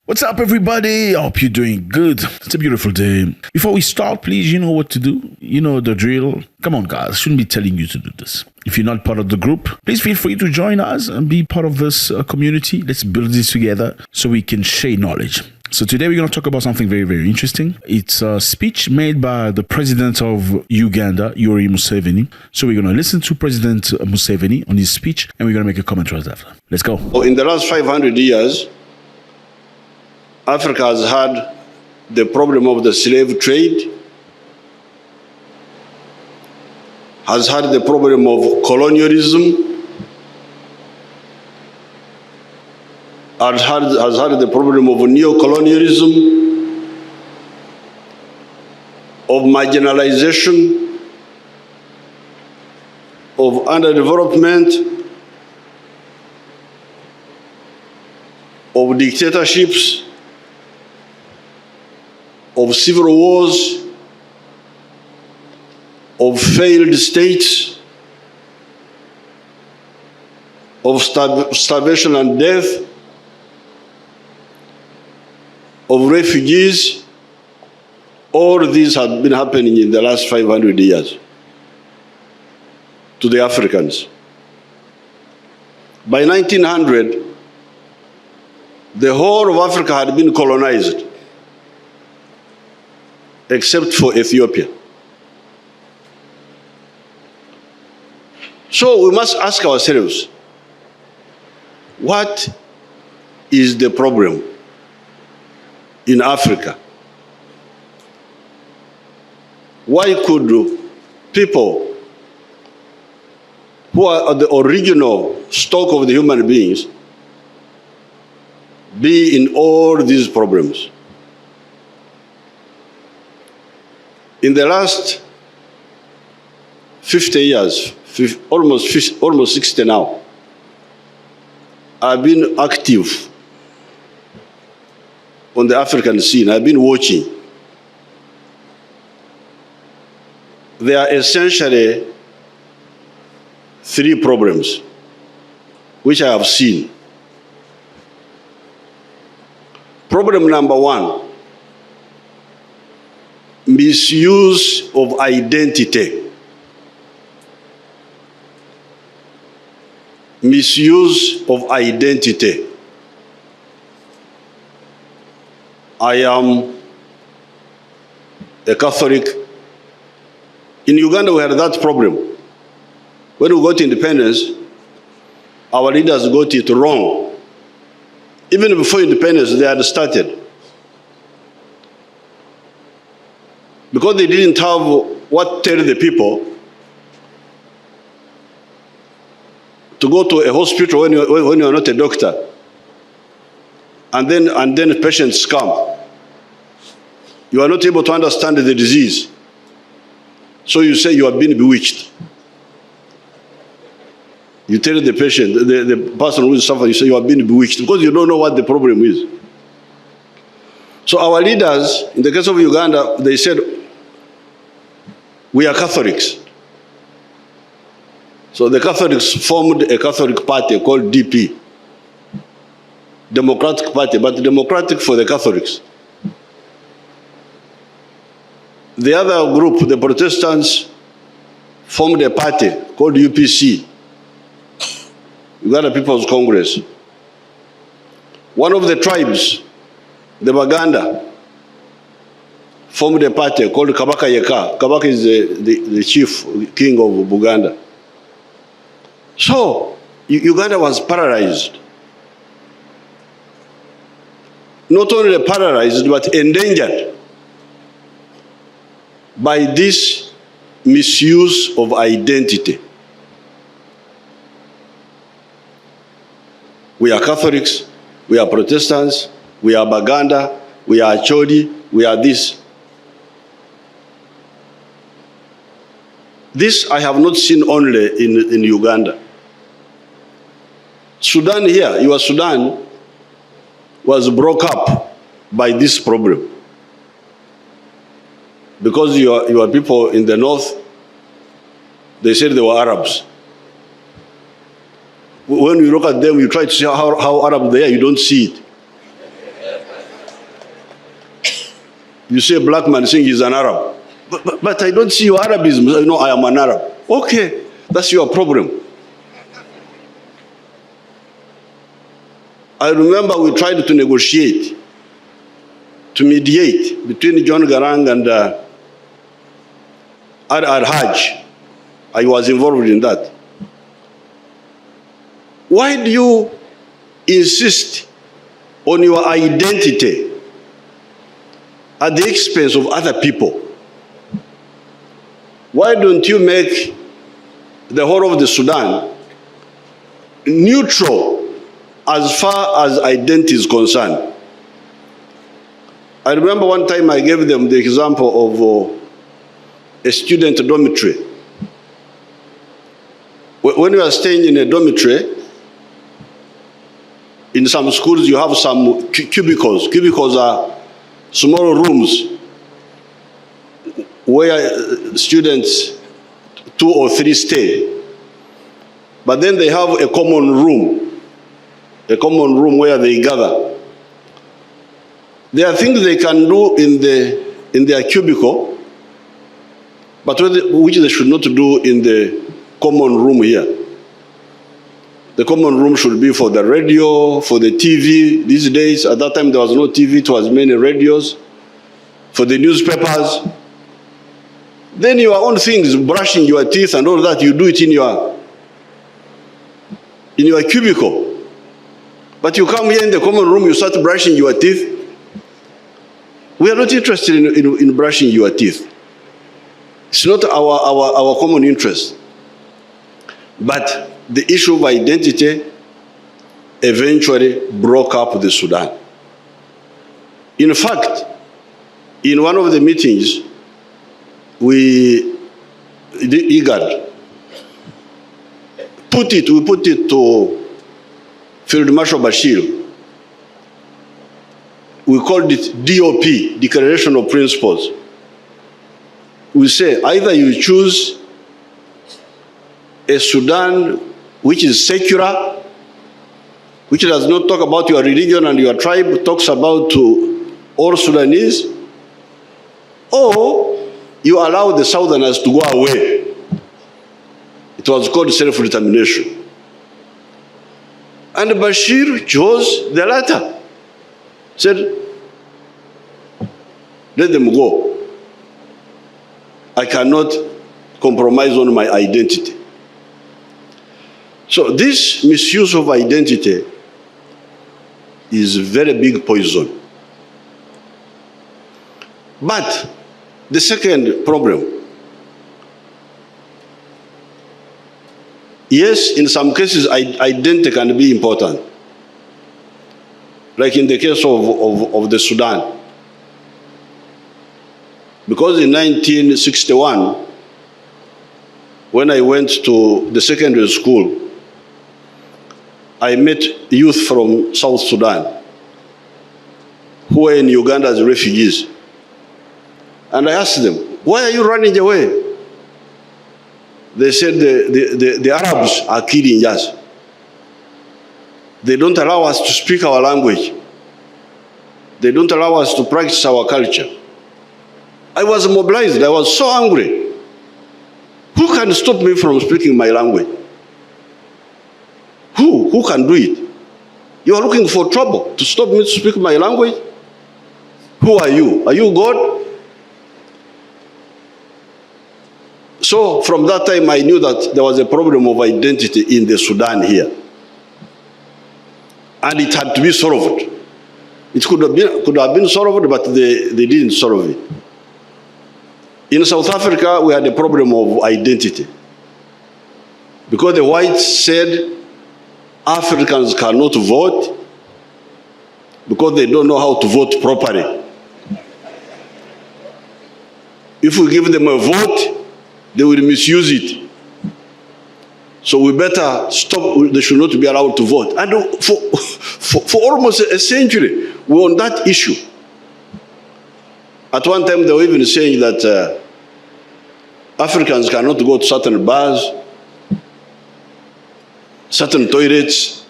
What's up, everybody? I hope you're doing good. It's a beautiful day. Before we start, please, you know what to do. You know the drill. Come on, guys. I shouldn't be telling you to do this. If you're not part of the group, please feel free to join us and be part of this community. Let's build this together so we can share knowledge. So today we're going to talk about something very, very interesting. It's a speech made by the president of Uganda, Yoweri Museveni. So we're going to listen to President Museveni on his speech, and we're going to make a comment right after. Let's go. In the last 500 years, Africa has had the problem of the slave trade, has had the problem of colonialism, has had the problem of neo-colonialism, of marginalization, of underdevelopment, of dictatorships, of civil wars, of failed states, of starvation and death, of refugees. All these have been happening in the last 500 years to the Africans. By 1900, the whole of Africa had been colonized, except for Ethiopia. So we must ask ourselves, what is the problem in Africa? Why could people who are the original stock of the human beings be in all these problems? In the last 50 years, almost 60 now, I've been active on the African scene. I've been watching. There are essentially three problems which I have seen. Problem number one, misuse of identity. Misuse of identity. I am a Catholic. In Uganda, we had that problem. When we got independence, our leaders got it wrong. Even before independence, they had started. Because they didn't have what to tell the people, to go to a hospital when you are not a doctor, and then patients come. You are not able to understand the disease. So you say you have been bewitched. You tell the patient, the person who is suffering, you say you have been bewitched because you don't know what the problem is. So our leaders, in the case of Uganda, they said, we are Catholics. So the Catholics formed a Catholic party called DP, Democratic Party, but democratic for the Catholics. The other group, the Protestants, formed a party called UPC, Uganda People's Congress. One of the tribes, the Baganda, formed a party called Kabaka Yeka. Kabaka is the chief king of Buganda. So, Uganda was paralyzed. Not only paralyzed, but endangered by this misuse of identity. We are Catholics, we are Protestants, we are Baganda, we are Chodi, we are this. This I have not seen only in Uganda. Sudan here, your Sudan, was broke up by this problem. Because your people in the north, they said they were Arabs. When you look at them, you try to see how Arab they are, you don't see it. You see a black man saying he's an Arab. But I don't see your Arabism. No, I am an Arab. Okay, that's your problem. I remember we tried to negotiate, to mediate between John Garang and Al-Hajj. I was involved in that. Why do you insist on your identity at the expense of other people? Why don't you make the whole of the Sudan neutral as far as identity is concerned? I remember one time I gave them the example of a student dormitory. When you are staying in a dormitory, in some schools you have some cubicles. Cubicles are small rooms where students 2 or 3 stay. But then they have a common room where they gather. There are things they can do in their cubicle, but which they should not do in the common room here. The common room should be for the radio, for the TV. These days, at that time there was no TV, it was many radios, for the newspapers. Then your own things, brushing your teeth and all that, you do it in your cubicle. But you come here in the common room, you start brushing your teeth. We are not interested in brushing your teeth. It's not our common interest. But the issue of identity eventually broke up the Sudan. In fact, in one of the meetings, we IGAD put it to Field Marshal Bashir. We called it DOP, Declaration of Principles. We say either you choose a Sudan which is secular, which does not talk about your religion and your tribe, talks about all Sudanese, or you allow the Southerners to go away. It was called self-determination. And Bashir chose the latter. Said, let them go. I cannot compromise on my identity. So this misuse of identity is a very big poison. But the second problem, yes, in some cases identity can be important. Like in the case of the Sudan. Because in 1961, when I went to the secondary school, I met youth from South Sudan who were in Uganda as refugees. And I asked them, why are you running away? They said the Arabs are killing us. They don't allow us to speak our language. They don't allow us to practice our culture. I was mobilized. I was so angry. Who can stop me from speaking my language? Who can do it? You are looking for trouble to stop me to speak my language? Who are you? Are you God? So from that time, I knew that there was a problem of identity in the Sudan here. And it had to be solved. It could have been solved, but they didn't solve it. In South Africa, we had a problem of identity. Because the whites said Africans cannot vote because they don't know how to vote properly. If we give them a vote, they will misuse it. So we better stop, they should not be allowed to vote. And for almost a century, we're on that issue. At one time, they were even saying that Africans cannot go to certain bars, certain toilets.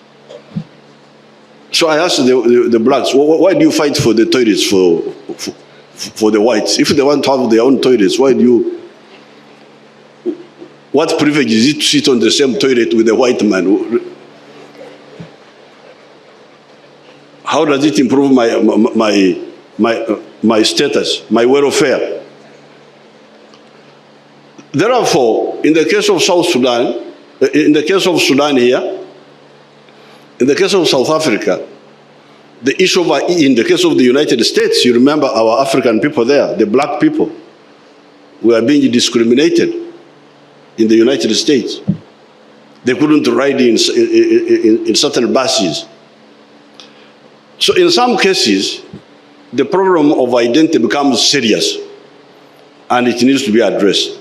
So I asked the blacks, why do you fight for the toilets for the whites. If they want to have their own toilets, why do you? What privilege is it to sit on the same toilet with a white man? How does it improve my status, my welfare? Therefore, in the case of South Sudan, in the case of Sudan here, in the case of South Africa, the issue of, in the case of the United States, you remember our African people there, the black people, were being discriminated in the United States. They couldn't ride in certain buses. So in some cases, the problem of identity becomes serious and it needs to be addressed.